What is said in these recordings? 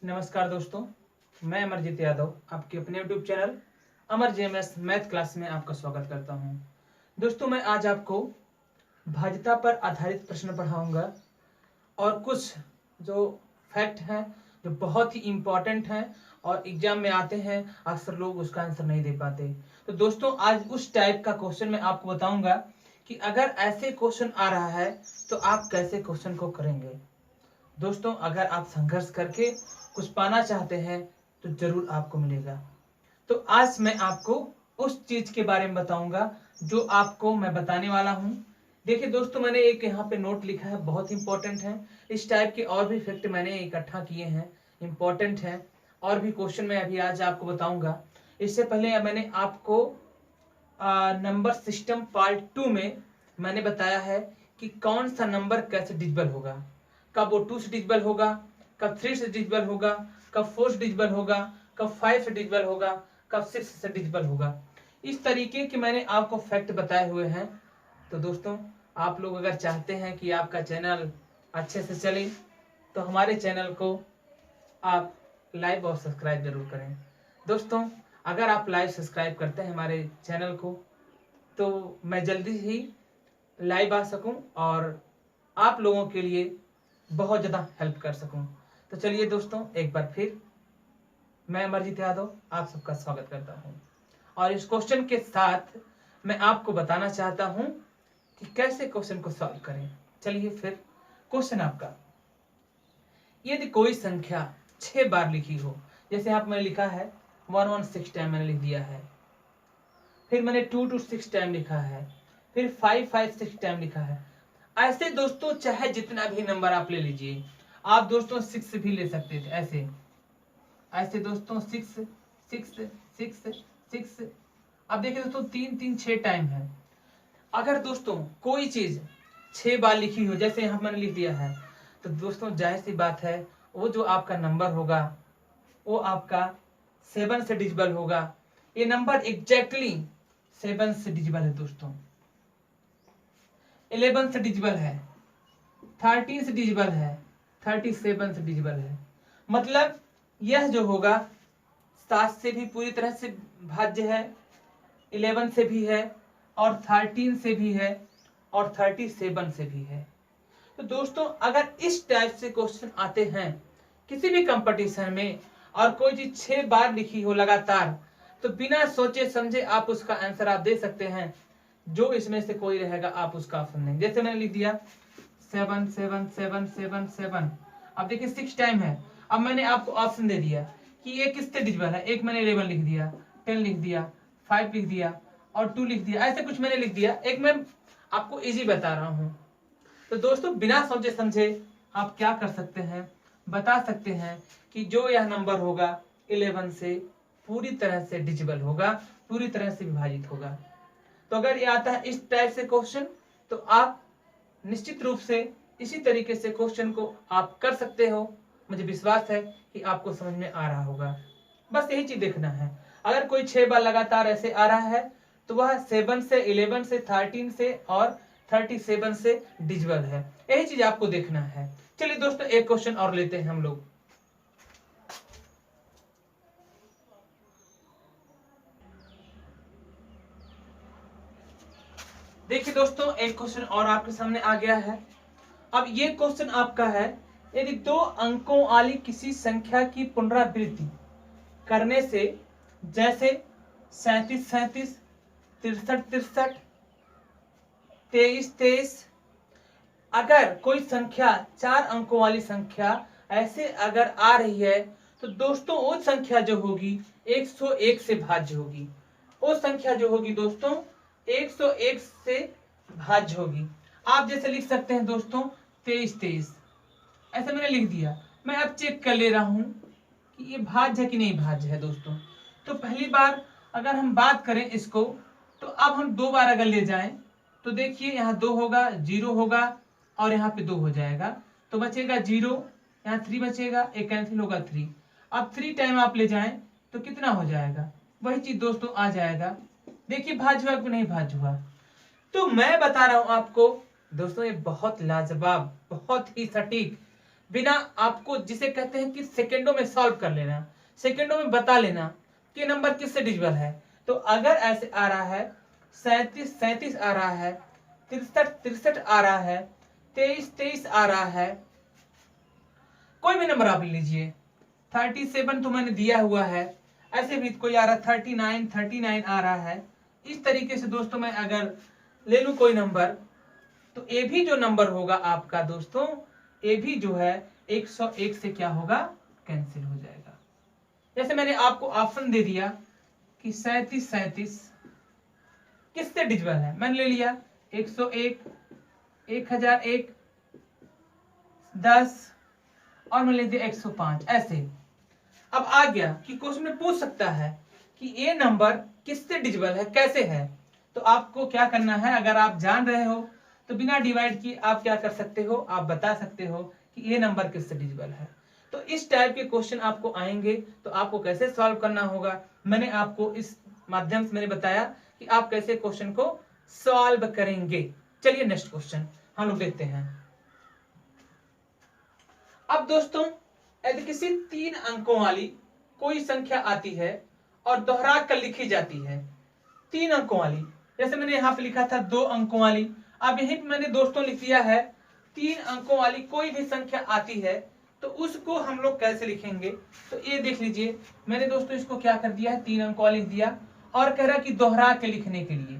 नमस्कार दोस्तों, मैं अमरजीत यादव आपके अपने यूट्यूब चैनल अमर जेएमएस मैथ क्लास में आपका स्वागत करता हूं। दोस्तों, मैं आज आपको भाज्यता पर आधारित प्रश्न पढ़ाऊंगा और कुछ जो फैक्ट हैं जो बहुत ही इम्पॉर्टेंट हैं और एग्जाम में आते हैं, अक्सर लोग उसका आंसर नहीं दे पाते। तो दोस्तों, आज उस टाइप का क्वेश्चन मैं आपको बताऊंगा कि अगर ऐसे क्वेश्चन आ रहा है तो आप कैसे क्वेश्चन को करेंगे। दोस्तों, अगर आप संघर्ष करके कुछ पाना चाहते हैं तो जरूर आपको मिलेगा। तो आज मैं आपको उस चीज के बारे में बताऊंगा जो आपको मैं बताने वाला हूं। देखिए दोस्तों, मैंने एक यहाँ पे नोट लिखा है, बहुत इंपॉर्टेंट है। इस टाइप के और भी फैक्ट मैंने इकट्ठा किए हैं, इंपॉर्टेंट है। और भी क्वेश्चन मैं अभी आज आपको बताऊंगा। इससे पहले मैंने आपको नंबर सिस्टम पार्ट 2 में मैंने बताया है कि कौन सा नंबर कैसे डिजिबल होगा, कब वो 2 से डिजिबल होगा, कब 3 से डिजिबल होगा, कब 4 से डिजिबल होगा, कब 5 से डिजिबल होगा, कब 6 से डिजिबल होगा। इस तरीके के मैंने आपको फैक्ट बताए हुए हैं। तो दोस्तों, आप लोग अगर चाहते हैं कि आपका चैनल अच्छे से चले तो हमारे चैनल को आप लाइक और सब्सक्राइब जरूर करें। दोस्तों, अगर आप लाइव सब्सक्राइब करते हैं हमारे चैनल को तो मैं जल्दी ही लाइव आ सकूं और आप लोगों के लिए बहुत ज़्यादा हेल्प कर सकूं। तो चलिए दोस्तों, एक बार फिर मैं अमरजीत यादव आप सबका स्वागत करता हूं और इस क्वेश्चन के साथ मैं आपको बताना चाहता हूं कि कैसे क्वेश्चन को सॉल्व करें। चलिए फिर, क्वेश्चन आपका, यदि कोई संख्या 6 बार लिखी हो, जैसे आप मैंने लिखा है 116 टाइम मैंने लिख दिया है, फिर मैंने 226 टाइम लिखा है, फिर 556 टाइम लिखा है। ऐसे दोस्तों चाहे जितना भी नंबर आप ले लीजिए, आप दोस्तों 6 भी ले सकते थे। ऐसे ऐसे दोस्तों 6 6 6 6। अब देखिए दोस्तों, 3 3 6 टाइम है। अगर दोस्तों कोई चीज 6 बार लिखी हो, जैसे यहाँ मैंने लिख दिया है, तो दोस्तों जाहिर सी बात है वो जो आपका नंबर होगा वो आपका 7 से डिजिबल होगा। ये नंबर एग्जैक्टली 7 से डिजिबल है दोस्तों, 11 से डिजिबल है, 13 से डिजिबल है, 37 से डिजिबल है। मतलब यह जो होगा 7 से भी पूरी तरह से भाज्य है, 11 से भी है और 13 से भी है और 37 से भी है। तो दोस्तों, अगर इस टाइप से क्वेश्चन आते हैं किसी भी कंपटीशन में और कोई चीज 6 बार लिखी हो लगातार, तो बिना सोचे समझे आप उसका आंसर आप दे सकते हैं। जो इसमें से कोई रहेगा आप उसका ऑप्शन देंगे। जैसे मैंने लिख दिया 7 7 7 7 7। अब देखिए 6 टाइम है। अब मैंने आपको ऑप्शन दे दिया कि ये किससे डिजिबल है। एक मैंने 11 लिख दिया, 10 लिख दिया, 5 लिख दिया और 2 लिख दिया, ऐसे कुछ मैंने लिख दिया। एक मैं आपको इजी बता रहा हूँ। तो दोस्तों, बिना सोचे समझे आप क्या कर सकते हैं, बता सकते हैं कि जो यह नंबर होगा 11 से पूरी तरह से डिजिबल होगा, पूरी तरह से विभाजित होगा। तो अगर ये आता है इस टाइप से क्वेश्चन, तो आप निश्चित रूप से इसी तरीके से क्वेश्चन को आप कर सकते हो। मुझे विश्वास है कि आपको समझ में आ रहा होगा। बस यही चीज देखना है। अगर कोई 6 बार लगातार ऐसे आ रहा है तो वह 7 से 11 से 13 से और 37 से डिजिबल है। यही चीज आपको देखना है। चलिए दोस्तों, एक क्वेश्चन और लेते हैं हम लोग। देखिए दोस्तों, एक क्वेश्चन और आपके सामने आ गया है। अब ये क्वेश्चन आपका है, यदि 2 अंकों वाली किसी संख्या की पुनरावृत्ति करने से, जैसे 37 37, 63 63, 23 23, अगर कोई संख्या 4 अंकों वाली संख्या ऐसे अगर आ रही है, तो दोस्तों वो संख्या जो होगी 101 से भाज्य होगी। वो संख्या जो होगी दोस्तों 101 से भाज्य होगी। आप जैसे लिख सकते हैं दोस्तों 23 23, ऐसे मैंने लिख दिया। मैं अब चेक कर ले रहा हूं कि ये भाज्य है कि नहीं भाज्य है दोस्तों। तो पहली बार अगर हम बात करें इसको, तो अब हम 2 बार अगर ले जाएं तो देखिए यहाँ 2 होगा, 0 होगा और यहाँ पे 2 हो जाएगा, तो बचेगा 0, यहाँ 3 बचेगा, एक कैंसिल होगा 3। अब 3 टाइम आप ले जाएं तो कितना हो जाएगा, वही चीज दोस्तों आ जाएगा। देखिए भाज्य हुआ कि नहीं भाज्य हुआ। तो मैं बता रहा हूं आपको दोस्तों, ये बहुत लाजवाब, बहुत ही सटीक, बिना आपको जिसे कहते हैं कि सेकेंडों में सॉल्व कर लेना, सेकेंडों में बता लेना कि नंबर किससे डिविजिबल है। तो अगर ऐसे आ रहा है 37 आ रहा है, 63 आ रहा है, 23 आ रहा है, कोई भी नंबर आप ले लीजिए, 37 तो मैंने दिया हुआ है, ऐसे भी कोई आ रहा है 39 आ रहा है। इस तरीके से दोस्तों मैं अगर ले लूं कोई नंबर, तो ए भी जो नंबर होगा आपका दोस्तों, ए भी जो है 101 से क्या होगा, कैंसिल हो जाएगा। जैसे मैंने आपको ऑप्शन दे दिया कि 37 किससे डिविजिबल है, मैंने ले लिया 101, 1001, 10 और मैंने ले दिया 105। ऐसे अब आ गया कि क्वेश्चन में पूछ सकता है कि ये नंबर किससे डिविजिबल है, कैसे है। तो आपको क्या करना है, अगर आप जान रहे हो तो बिना डिवाइड किए आप क्या कर सकते हो, आप बता सकते हो कि ये नंबर किससे डिविजिबल है। तो इस टाइप के क्वेश्चन आपको आएंगे, तो आपको कैसे सॉल्व करना होगा, मैंने आपको इस माध्यम से मैंने बताया कि आप कैसे क्वेश्चन को सॉल्व करेंगे। चलिए नेक्स्ट क्वेश्चन हम लोग देखते हैं। अब दोस्तों यदि किसी 3 अंकों वाली कोई संख्या आती है और दोहरा कर लिखी जाती है, 3 अंकों वाली, जैसे मैंने यहाँ पे लिखा था 2 अंकों वाली, अब यहीं पे मैंने दोस्तों लिख दिया है 3 अंकों वाली कोई भी संख्या आती है, तो उसको हम लोग कैसे लिखेंगे। तो ये देख लीजिए, मैंने दोस्तों इसको क्या कर दिया है, 3 अंकों वाली लिख दिया, और कह रहा कि दोहरा के लिखने के लिए,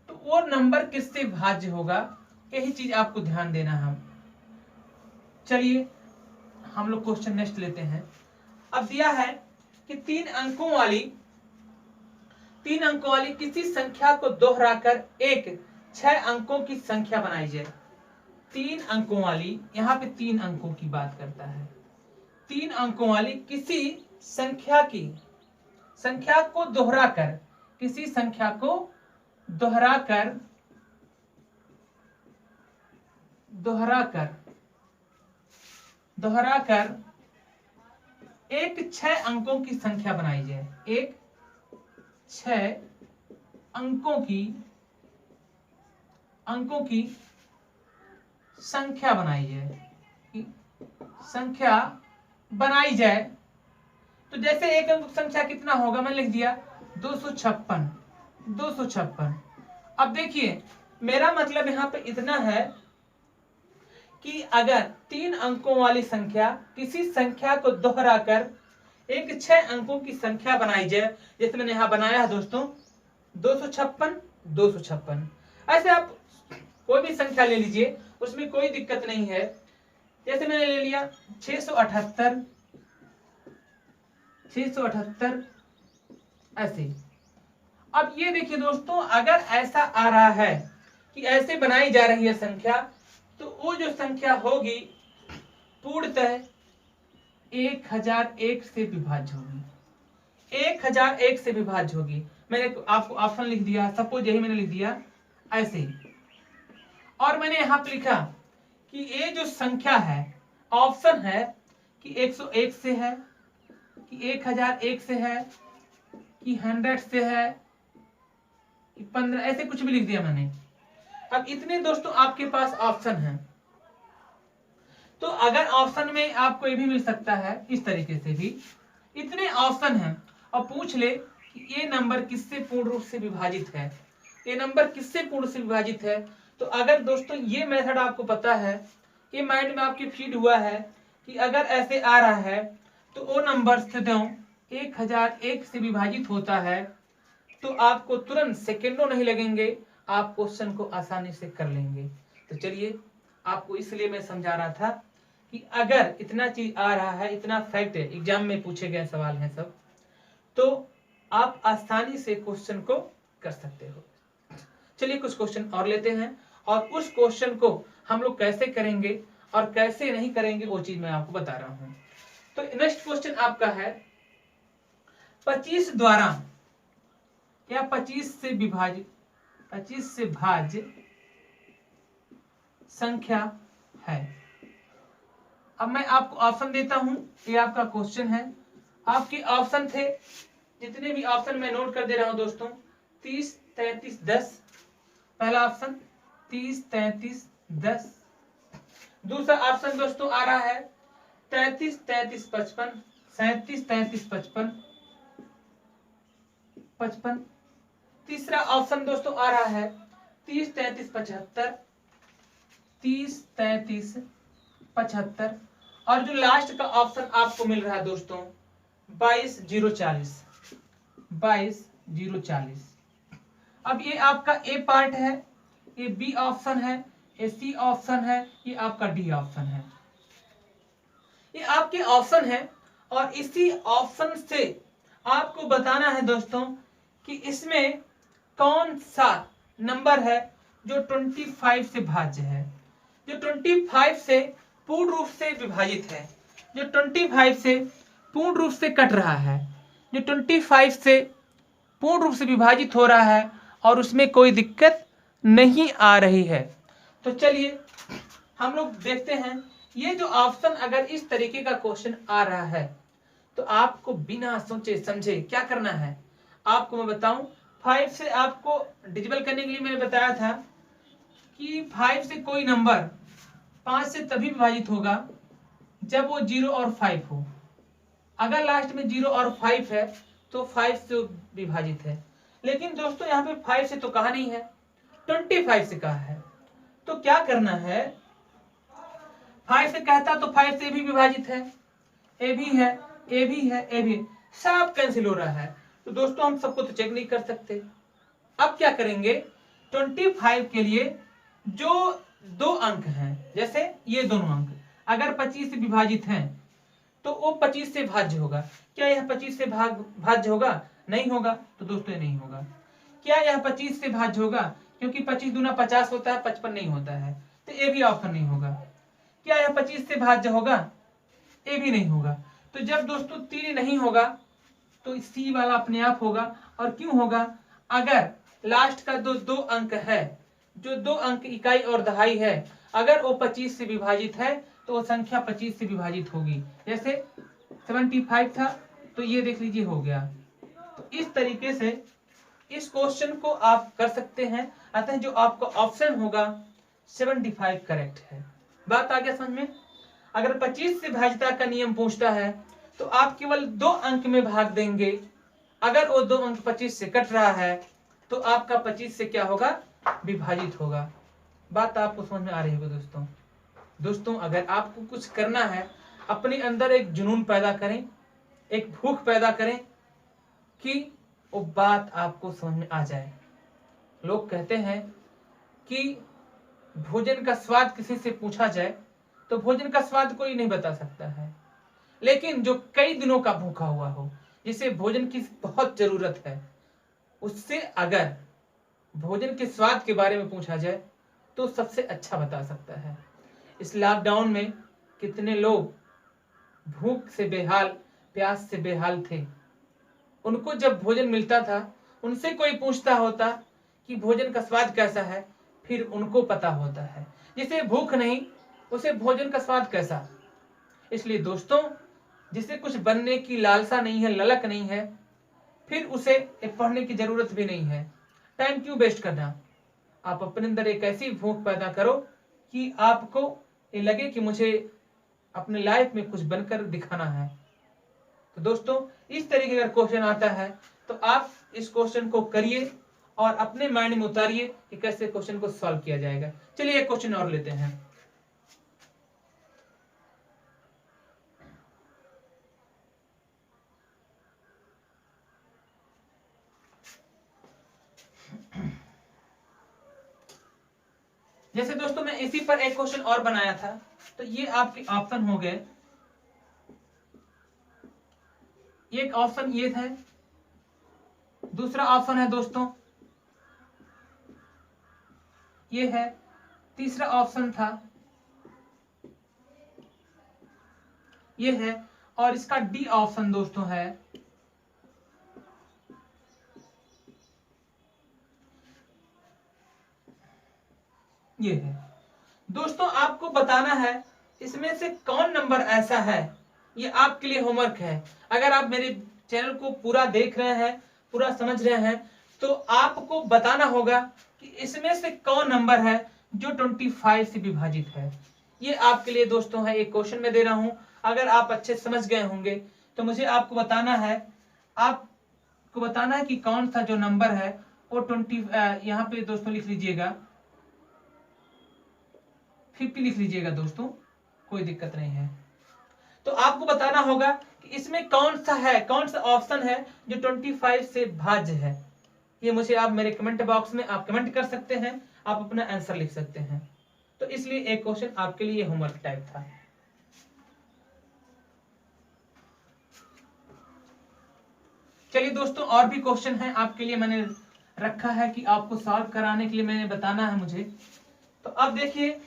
तो वो नंबर किससे भाज्य होगा, यही चीज आपको ध्यान देना है। चलिए हम लोग क्वेश्चन नेक्स्ट लेते हैं। अब दिया है कि 3 अंकों वाली किसी संख्या को दोहराकर एक 6 अंकों की संख्या बनाई जाए। 3 अंकों वाली, यहाँ पे 3 अंकों की बात करता है, 3 अंकों वाली किसी संख्या को दोहराकर, किसी संख्या को दोहराकर एक 6 अंकों की संख्या बनाई जाए, एक 6 अंकों की संख्या बनाई जाए। तो जैसे एक अंक संख्या कितना होगा, मैंने लिख दिया 256। अब देखिए मेरा मतलब यहाँ पे इतना है कि अगर 3 अंकों वाली संख्या किसी संख्या को दोहराकर एक 6 अंकों की संख्या बनाई जाए, जैसे मैंने यहाँ बनाया है दोस्तों 256। ऐसे आप कोई भी संख्या ले लीजिए, उसमें कोई दिक्कत नहीं है। जैसे मैंने ले लिया 678 ऐसे। अब ये देखिए दोस्तों, अगर ऐसा आ रहा है कि ऐसे बनाई जा रही है संख्या, तो वो जो संख्या होगी पूर्णतः 1001 से विभाज्य होगी, 1001 से विभाज्य होगी। मैंने आपको ऑप्शन लिख दिया, सपोज यही मैंने लिख दिया ऐसे, और मैंने यहाँ पे लिखा कि ये जो संख्या है, ऑप्शन है कि 101 से है, कि 1001 से है, कि 100 से है, कि 15, ऐसे कुछ भी लिख दिया मैंने। अब इतने दोस्तों आपके पास ऑप्शन हैं, तो अगर ऑप्शन में आपको ये भी मिल सकता है, इस तरीके से भी इतने ऑप्शन हैं, और पूछ ले कि ये नंबर किससे पूर्ण रूप से विभाजित है, ये नंबर किससे पूर्ण से विभाजित है। तो अगर दोस्तों ये मेथड आपको पता है, ये माइंड में आपके फीड हुआ है कि अगर ऐसे आ रहा है तो वो नंबर से 1001 से विभाजित होता है, तो आपको तुरंत सेकेंडों नहीं लगेंगे, आप क्वेश्चन को आसानी से कर लेंगे। तो चलिए आपको इसलिए मैं समझा रहा था कि अगर इतना चीज आ रहा है, इतना फैक्ट है, एग्जाम में पूछे गए सवाल हैं सब, तो आप आसानी से क्वेश्चन को कर सकते हो। चलिए कुछ क्वेश्चन और लेते हैं, और उस क्वेश्चन को हम लोग कैसे करेंगे और कैसे नहीं करेंगे वो चीज मैं आपको बता रहा हूं। तो नेक्स्ट क्वेश्चन आपका है 25 द्वारा या 25 से भाज्य संख्या है। अब मैं आपको ऑप्शन देता हूं, ये आपका क्वेश्चन है, आपके ऑप्शन थे, जितने भी ऑप्शन मैं नोट कर दे रहा हूं दोस्तों, 30, 33, 10, पहला ऑप्शन 30, 33, 10, दूसरा ऑप्शन दोस्तों आ रहा है 33 33 55, 37 33 55 55। तीसरा ऑप्शन दोस्तों आ रहा है 30 33 75, 30 33 75। और जो लास्ट का ऑप्शन आपको मिल रहा है दोस्तों 22 0 40, 22 0 40। अब ये आपका ए पार्ट है, ये बी ऑप्शन है, ये सी ऑप्शन है, ये आपका डी ऑप्शन है। ये आपके ऑप्शन है और इसी ऑप्शन से आपको बताना है दोस्तों कि इसमें कौन सा नंबर है जो 25 से भाज्य है, जो 25 से पूर्ण रूप से विभाजित है, जो 25 से पूर्ण रूप से कट रहा है, जो 25 से पूर्ण रूप से विभाजित हो रहा है और उसमें कोई दिक्कत नहीं आ रही है। तो चलिए हम लोग देखते हैं, ये जो ऑप्शन अगर इस तरीके का क्वेश्चन आ रहा है तो आपको बिना सोचे समझे क्या करना है, आपको मैं बताऊं 5 से आपको डिविजन करने के लिए मैंने बताया था कि 5 से कोई नंबर 5 से तभी विभाजित होगा जब वो 0 और 5 हो। अगर लास्ट में 0 और 5 है तो 5 से विभाजित है, लेकिन दोस्तों यहाँ पे 5 से तो कहा नहीं है, 25 से कहा है। तो क्या करना है, 5 से कहता तो 5 से भी विभाजित है, ए भी है, ए भी है, ए भी, सब कैंसिल हो रहा है। तो दोस्तों हम सबको तो चेक नहीं कर सकते। अब क्या करेंगे, 25 के लिए जो दो अंक हैं, जैसे ये दोनों अंक अगर 25 से विभाजित हैं तो वो 25 से भाज्य होगा। क्या यह 25 से भाज्य होगा? नहीं होगा। तो दोस्तों ये नहीं होगा। क्या यह 25 से भाज्य होगा? क्योंकि 25 दूना 50 होता है, 55 नहीं होता है, तो ये भी ऑप्शन नहीं होगा। क्या यह 25 से भाज्य होगा? ये भी नहीं होगा। तो जब दोस्तों 3 नहीं होगा तो सी वाला अपने आप होगा। और क्यों होगा? अगर लास्ट का दो अंक है, जो दो अंक इकाई और दहाई है, अगर वो 25 से विभाजित है तो वो संख्या 25 से विभाजित होगी। जैसे 75 था तो ये देख लीजिए हो गया। तो इस तरीके से इस क्वेश्चन को आप कर सकते हैं। अतः जो आपका ऑप्शन होगा 75 करेक्ट है। बात आ गया समझ में? अगर 25 से भाज्यता का नियम पूछता है तो आप केवल 2 अंक में भाग देंगे। अगर वो 2 अंक 25 से कट रहा है तो आपका 25 से क्या होगा? विभाजित होगा। बात आपको समझ में आ रही होगी दोस्तों। दोस्तों अगर आपको कुछ करना है, अपने अंदर एक जुनून पैदा करें, एक भूख पैदा करें कि वो बात आपको समझ में आ जाए। लोग कहते हैं कि भोजन का स्वाद किसी से पूछा जाए तो भोजन का स्वाद कोई नहीं बता सकता है, लेकिन जो कई दिनों का भूखा हुआ हो, जिसे भोजन की बहुत जरूरत है, उससे अगर भोजन के स्वाद के बारे में पूछा जाए तो सबसे अच्छा बता सकता है। इस लॉकडाउन में कितने लोग भूख से बेहाल, प्यास से बेहाल थे। उनको जब भोजन मिलता था, उनसे कोई पूछता होता कि भोजन का स्वाद कैसा है, फिर उनको पता होता है। जिसे भूख नहीं उसे भोजन का स्वाद कैसा। इसलिए दोस्तों जिसे कुछ बनने की लालसा नहीं है, ललक नहीं है, फिर उसे पढ़ने की जरूरत भी नहीं है। टाइम क्यों वेस्ट करना? आप अपने अंदर एक ऐसी भूख पैदा करो कि आपको ये लगे कि मुझे अपने लाइफ में कुछ बनकर दिखाना है। तो दोस्तों इस तरीके का क्वेश्चन आता है तो आप इस क्वेश्चन को करिए और अपने माइंड में उतारिए कि कैसे क्वेश्चन को सॉल्व किया जाएगा। चलिए एक क्वेश्चन और लेते हैं। जैसे दोस्तों मैं इसी पर एक क्वेश्चन और बनाया था, तो ये आपके ऑप्शन हो गए। एक ऑप्शन ये था, दूसरा ऑप्शन है दोस्तों ये है, तीसरा ऑप्शन था ये है, और इसका डी ऑप्शन दोस्तों है। ये है। दोस्तों आपको बताना है इसमें से कौन नंबर ऐसा है, ये आपके लिए होमवर्क है। अगर आप मेरे चैनल को पूरा देख रहे हैं, पूरा समझ रहे हैं, तो आपको बताना होगा कि इसमें से कौन नंबर है जो 25 से विभाजित है। ये आपके लिए दोस्तों है, एक क्वेश्चन मैं दे रहा हूं। अगर आप अच्छे समझ गए होंगे तो मुझे आपको बताना है, कि कौन सा जो नंबर है वो 20, यहाँ पे दोस्तों लिख लीजिएगा 50 लिख लीजिएगा दोस्तों, कोई दिक्कत नहीं है। तो आपको बताना होगा कि इसमें कौन सा ऑप्शन है जो 25 से भाज्य है। ये मुझे आप मेरे कमेंट बॉक्स में आप कमेंट कर सकते हैं, आप अपना आंसर लिख सकते हैं। तो इसलिए एक क्वेश्चन आपके लिए होमवर्क टाइप था। चलिए दोस्तों, और भी क्वेश्चन है आपके लिए मैंने रखा है कि आपको सॉल्व कराने के लिए मैंने बताना है मुझे। तो अब देखिए,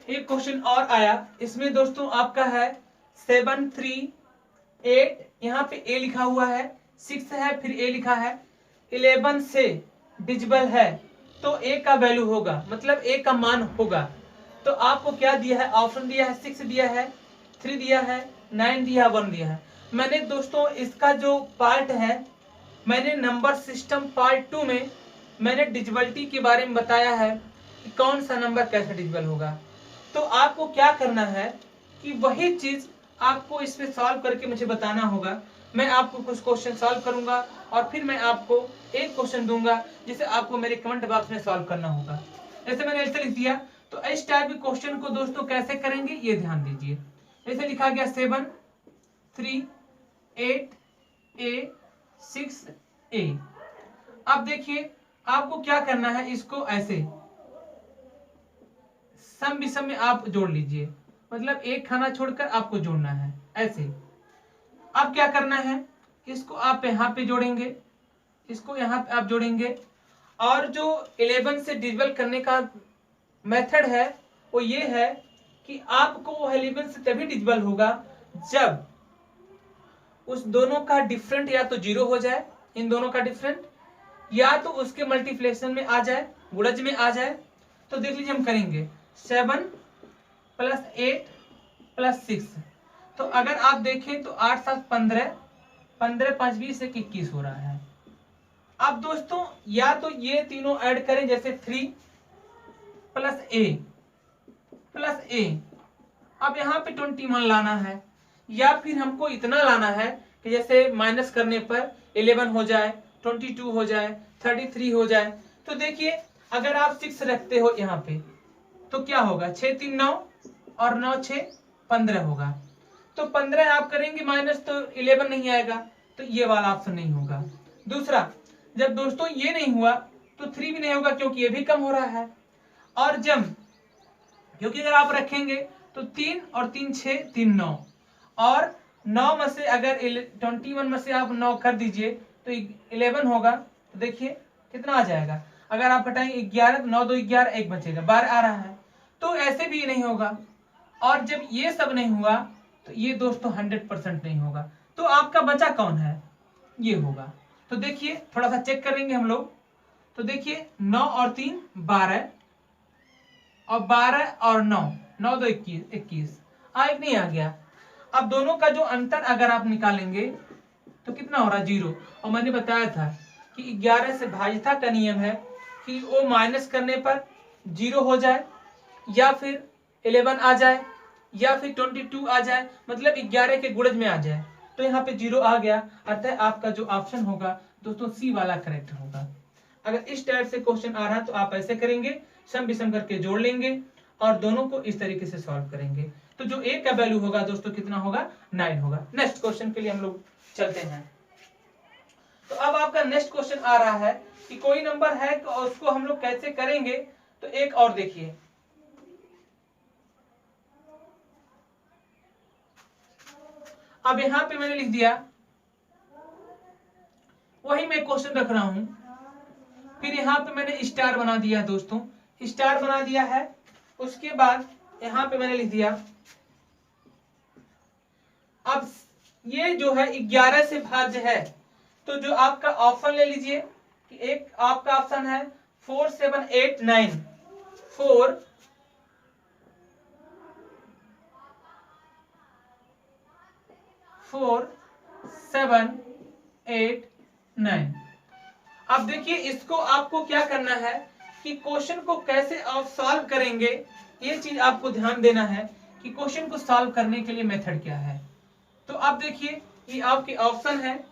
एक क्वेश्चन और आया। इसमें दोस्तों आपका है 7 3 8, यहाँ पे ए लिखा हुआ है, 6 है, फिर ए लिखा है, 11 से डिजिबल है तो ए का वैल्यू होगा, मतलब ए का मान होगा। तो आपको क्या दिया है, ऑप्शन दिया है 6 दिया है, 3 दिया है, 9 दिया है, 1 दिया है। मैंने दोस्तों इसका जो पार्ट है, मैंने नंबर सिस्टम पार्ट 2 में मैंने डिजिबलिटी के बारे में बताया है कि कौन सा नंबर कैसे डिजिबल होगा। तो आपको क्या करना है कि वही चीज आपको इसमें सॉल्व करके मुझे बताना होगा। मैं आपको कुछ क्वेश्चन सॉल्व करूंगा और फिर मैं आपको एक क्वेश्चन दूंगा जिसे आपको मेरे कमेंट बॉक्स में सॉल्व करना होगा। जैसे मैंने ऐसे लिख दिया, तो इस टाइप के क्वेश्चन को दोस्तों कैसे करेंगे ये ध्यान दीजिए। जैसे लिखा गया 7 3 8 A 6 A। अब देखिए आपको क्या करना है, इसको ऐसे सम विषम में आप जोड़ लीजिए, मतलब एक खाना छोड़कर आपको जोड़ना है ऐसे। अब क्या करना है, इसको आप यहाँ पे जोड़ेंगे, इसको यहाँ पे आप जोड़ेंगे, और जो 11 से डिविजल करने का मेथड है वो ये है कि आपको वो 11 से तभी डिविजल होगा जब उस दोनों का डिफरेंट या तो 0 हो जाए, इन दोनों का डिफरेंट, या तो उसके मल्टीप्लिकेशन में आ जाए, गुणज में आ जाए। तो देख लीजिए हम करेंगे 7 + 8 + 6। तो अगर आप देखें तो 8 7 15, 15 5 20 1 21 हो रहा है। अब दोस्तों या तो ये तीनों ऐड करें, जैसे 3 + A, अब यहाँ पे 21 लाना है, या फिर हमको इतना लाना है कि जैसे माइनस करने पर 11 हो जाए, 22 हो जाए, 33 हो जाए। तो देखिए अगर आप 6 रखते हो यहाँ पे तो क्या होगा, 6 3 9 और 9 6 15 होगा। तो 15 आप करेंगे माइनस तो 11 नहीं आएगा, तो ये वाला ऑप्शन नहीं होगा। दूसरा, जब दोस्तों ये नहीं हुआ तो 3 भी नहीं होगा क्योंकि ये भी कम हो रहा है। और जब, क्योंकि अगर आप रखेंगे तो 3 और 3 6 3 9, और 9 में से अगर 21 में से आप 9 कर दीजिए तो 11 होगा। तो देखिए कितना आ जाएगा, अगर आप घटाएंगे 11, 9 2 11, 1 बचेगा, 12 आ रहा है। तो ऐसे भी नहीं होगा। और जब ये सब नहीं हुआ तो ये दोस्तों 100% नहीं होगा। तो आपका बचा कौन है, ये होगा। तो देखिए थोड़ा सा चेक करेंगे हम लोग। तो देखिए 9 और 3 12, और 12 और 9, 9 2 21, एक नहीं आ गया। अब दोनों का जो अंतर अगर आप निकालेंगे तो कितना हो रहा है, 0। और मैंने बताया था कि 11 से भाज्यता का नियम है कि वो माइनस करने पर 0 हो जाए, या फिर 11 आ जाए, या फिर 22 आ जाए, मतलब 11 के गुणज में आ जाए। तो यहाँ पे 0 आ गया, अतः आपका जो ऑप्शन होगा दोस्तों सी वाला करेक्ट होगा। अगर इस टाइप से क्वेश्चन आ रहा है तो आप ऐसे करेंगे, सम विषम करके जोड़ लेंगे और दोनों को इस तरीके से सॉल्व करेंगे। तो जो ए का वैल्यू होगा दोस्तों कितना होगा, 9 होगा। नेक्स्ट क्वेश्चन के लिए हम लोग चलते हैं। तो अब आपका नेक्स्ट क्वेश्चन आ रहा है कि कोई नंबर है तो उसको हम लोग कैसे करेंगे। तो एक और देखिए, अब यहां पे मैंने लिख दिया, वही मैं क्वेश्चन रख रहा हूं, फिर यहाँ पे मैंने स्टार बना दिया दोस्तों, स्टार बना दिया है। उसके बाद यहाँ पे मैंने लिख दिया, अब ये जो है 11 से भाज्य है। तो जो आपका ऑप्शन ले लीजिए कि एक आपका ऑप्शन है 4 7 8 9, 4 4 7 8 9। अब देखिए इसको आपको क्या करना है कि क्वेश्चन को कैसे आप सॉल्व करेंगे, ये चीज आपको ध्यान देना है कि क्वेश्चन को सॉल्व करने के लिए मेथड क्या है। तो आप देखिए ये आपके ऑप्शन है,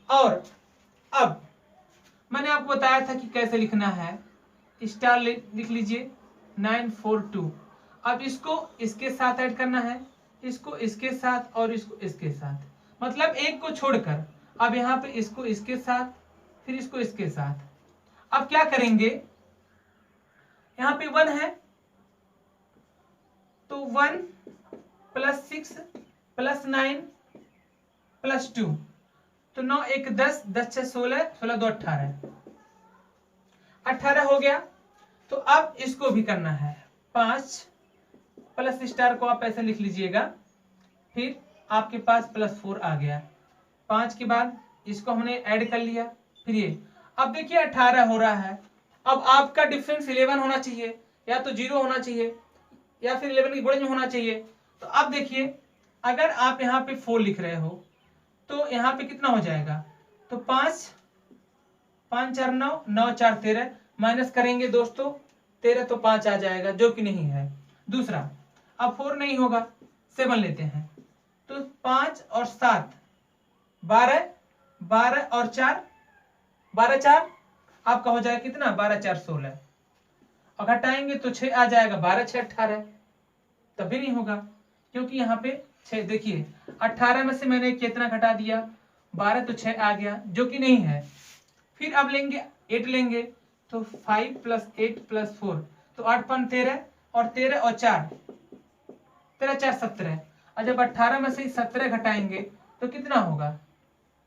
और अब मैंने आपको बताया था कि कैसे लिखना है। स्टार लिख लीजिए 942। अब इसको इसके साथ ऐड करना है, इसको इसके साथ और इसको इसके साथ, मतलब एक को छोड़कर। अब यहाँ पे इसको इसके साथ, फिर इसको इसके साथ। अब क्या करेंगे, यहाँ पे 1 है तो 1 + 6 + 9 + 2, तो 9 1 10, 10 6 16, 16 2 18, 18 हो गया। तो अब इसको भी करना है 5 प्लस स्टार को आप ऐसे लिख लीजिएगा, फिर आपके पास +4 आ गया। 5 के बाद इसको हमने ऐड कर लिया, फिर ये। अब देखिए 18 हो रहा है। अब आपका डिफरेंस 11 होना चाहिए, या तो 0 होना चाहिए, या फिर 11 के गुणे में होना चाहिए। तो अब देखिए अगर आप यहाँ पे 4 लिख रहे हो तो यहाँ पे कितना हो जाएगा, तो 5 5 4 9, 9 4 13, माइनस करेंगे दोस्तों 13 तो 5 आ जाएगा, जो कि नहीं है। दूसरा, अब 4 नहीं होगा, 7 लेते हैं, तो 5 और 7 12, 12 और 4 12 4 आपका हो जाएगा कितना, 12 4 16। और घटाएंगे तो 6 आ जाएगा, 12 6 18, तभी नहीं होगा क्योंकि यहाँ पे 6। देखिए 18 में से मैंने कितना घटा दिया, 12, तो 6 आ गया, जो कि नहीं है। फिर अब लेंगे 8 लेंगे, तो 5 + 8 + 4, तो 8 5 13, और 13 और 4 13 4 17। और जब 18 में से 17 घटाएंगे तो कितना होगा,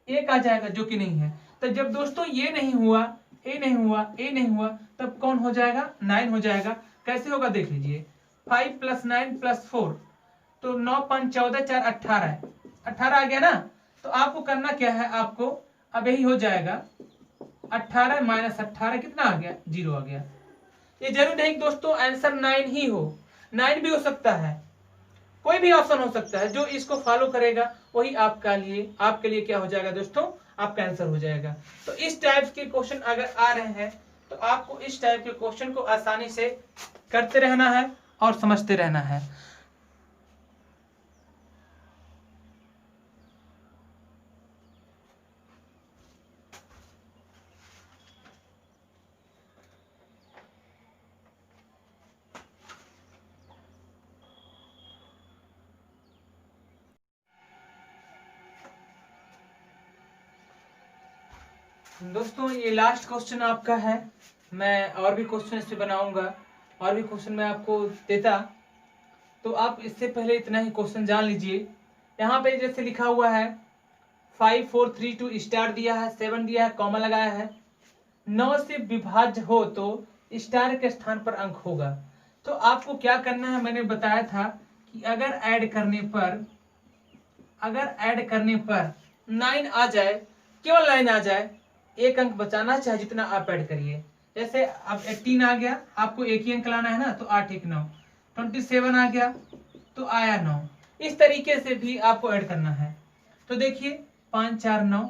1 आ जाएगा, जो कि नहीं है। तो जब दोस्तों ये नहीं हुआ, ए नहीं हुआ, ए नहीं हुआ, तब कौन हो जाएगा, 9 हो जाएगा। कैसे होगा देख लीजिए, 5 + 9 + 4, तो 9 5 14 4 18, 18 आ गया ना। तो आपको करना क्या है, आपको अब यही हो जाएगा 18 - 18 कितना आ गया, 0 आ गया। ये जरूर नहीं दोस्तों आंसर 9 ही हो, 9 भी हो सकता है, कोई भी ऑप्शन हो सकता है। जो इसको फॉलो करेगा वही आपके लिए क्या हो जाएगा दोस्तों, आपका आंसर हो जाएगा। तो इस टाइप के क्वेश्चन अगर आ रहे हैं तो आपको इस टाइप के क्वेश्चन को आसानी से करते रहना है और समझते रहना है। दोस्तों ये लास्ट क्वेश्चन आपका है, मैं और भी क्वेश्चन इस पे बनाऊंगा, और भी क्वेश्चन मैं आपको देता, तो आप इससे पहले इतना ही क्वेश्चन जान लीजिए। यहाँ पे जैसे लिखा हुआ है 5 4 3 2 स्टार दिया है, 7 दिया है, कॉमा लगाया है, 9 से विभाज्य हो तो स्टार के स्थान पर अंक होगा। तो आपको क्या करना है, मैंने बताया था कि अगर ऐड करने पर 9 आ जाए, केवल 9 आ जाए, एक अंक बचाना चाहे जितना आप ऐड करिए। जैसे अब 18 आ गया, आपको एक ही अंक लाना है ना, तो 8 1 9, 27 आ गया तो आया 9। इस तरीके से भी आपको ऐड करना है। तो देखिए 5 4 9,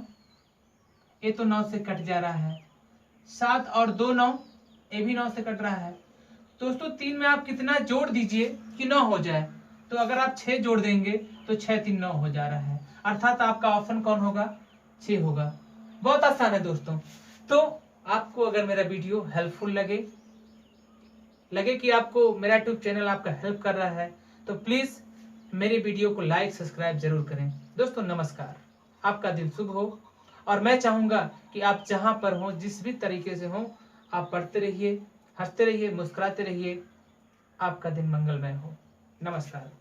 ये तो 9 से कट जा रहा है, 7 और 2 9, ये भी 9 से कट रहा है। दोस्तों 3 में आप कितना जोड़ दीजिए कि 9 हो जाए, तो अगर आप 6 जोड़ देंगे तो 6 3 9 हो जा रहा है, अर्थात आपका ऑप्शन कौन होगा, 6 होगा। बहुत आसान है दोस्तों। तो आपको अगर मेरा वीडियो हेल्पफुल लगे कि आपको मेरा यूट्यूब चैनल आपका हेल्प कर रहा है, तो प्लीज मेरे वीडियो को लाइक सब्सक्राइब जरूर करें। दोस्तों नमस्कार, आपका दिन शुभ हो, और मैं चाहूंगा कि आप जहां पर हो, जिस भी तरीके से हो, आप पढ़ते रहिए, हंसते रहिए, मुस्कुराते रहिए। आपका दिन मंगलमय हो। नमस्कार।